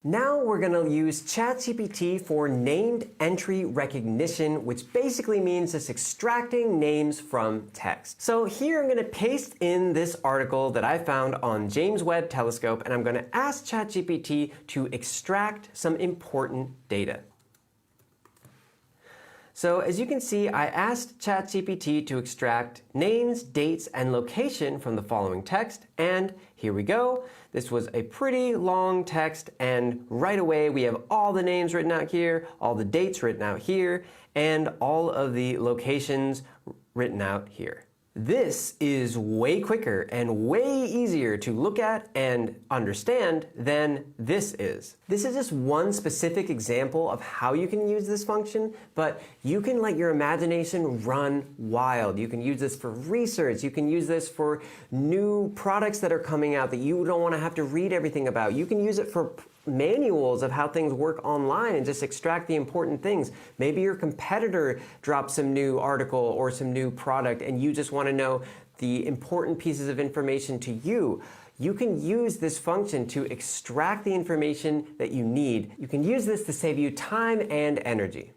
Now we're going to use ChatGPT for named entry recognition, which basically means just extracting names from text. So here I'm going to paste in this article that I found on James Webb Telescope, and I'm going to ask ChatGPT to extract some important data. So as you can see, I asked ChatGPT to extract names, dates, and location from the following text, and here we go. This was a pretty long text, and right away we have all the names written out here, all the dates written out here, and all of the locations written out here. This is way quicker and way easier to look at and understand than this is. This is just one specific example of how you can use this function, but you can let your imagination run wild. You can use this for research. You can use this for new products that are coming out that you don't want to have to read everything about. You can use it for manuals of how things work online and just extract the important things. Maybe your competitor drops some new article or some new product and you just want to know the important pieces of information to you. You can use this function to extract the information that you need. You can use this to save you time and energy.